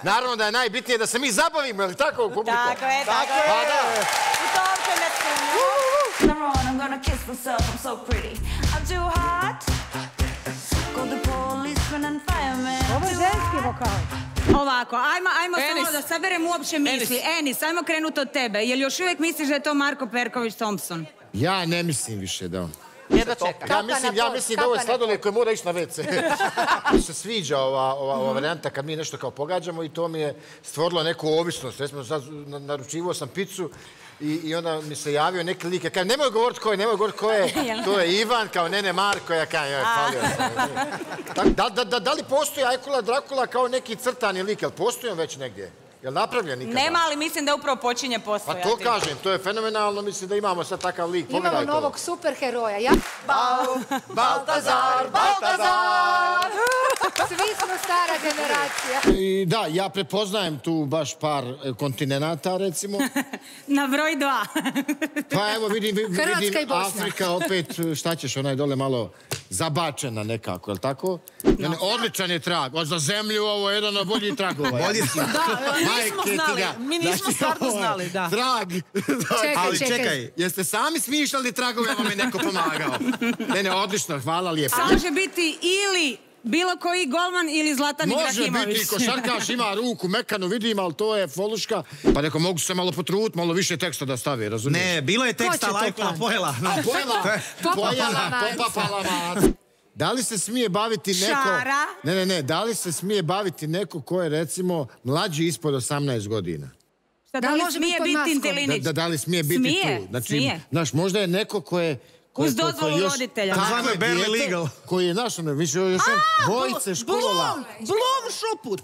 Naravno da je najbitnije da se mi zabavimo, je li tako, publiko? Tako je, tako je. Pa da. I to uopće ne sumnju. I'm gonna kiss myself, I'm so pretty. I'm too hot. Call the policeman and fireman. Ovo je ženski vokal. Ovako, ajmo samo da saberem uopće misli. Enis, ajmo krenuti od tebe. Jel još uvijek misliš da je to Marko Perković Thompson? Ja ne mislim više da on. Jedno čeka. Ja mislim da ovo je sladoled koji mora ići na WC. Mi se sviđa ova varijanta kad mi nešto kao pogađamo i to mi je stvorilo neku ovisnost. Recimo, sad naručivao sam picu i onda mi se javio neki lik. Ja kažem, nemoj govoriti ko je, to je Ivan, kao ne Marko, ja kažem, joj, falio sam. Da li postoji Ajkula Drakula kao neki crtani lik, jel postoji on već negdje? Jel napravljen nikada? Nema, ali mislim da upravo počinje postojati. Pa to kažem, to je fenomenalno, mislim da imamo sad takav lik. Imamo novog superheroja. Baltazar! Svi smo stara generacija. Da, ja prepoznajem tu baš par kontinenata, recimo. Na broj 2. Pa evo vidim Hrvatska i Bosna. Afrika opet, šta ćeš, ona je dole malo zabačena nekako, je li tako? Odličan je trag, za zemlju ovo je jedan od boljih tragova. Mi nismo stvarno znali, da. Trag. Ali čekaj. Jeste sami smišljali tragove, vam je neko pomagao. Ne, odlično, hvala lijepo. Može biti ili bilo koji golman ili Zlatan Ibrahimović. Može biti, košarkaš ima ruku mekanu, vidim, ali to je foluška. Pa neko mogu se malo potruditi, malo više teksta da stavi, razumiješ? Ne, bilo je teksta, Lajkula pojela. Popapala mac. Da li se smije baviti neko... Šara. Ne, da li se smije baviti neko ko je, recimo, mlađi ispod 18 godina? Da li smije biti Intilinić? Da li smije biti tu? Smije. Znaš, možda je neko ko je... Uz dozvolu roditelja. Tako je, barely legal. Koji je naš, više još dvojice škola. Blom šuput.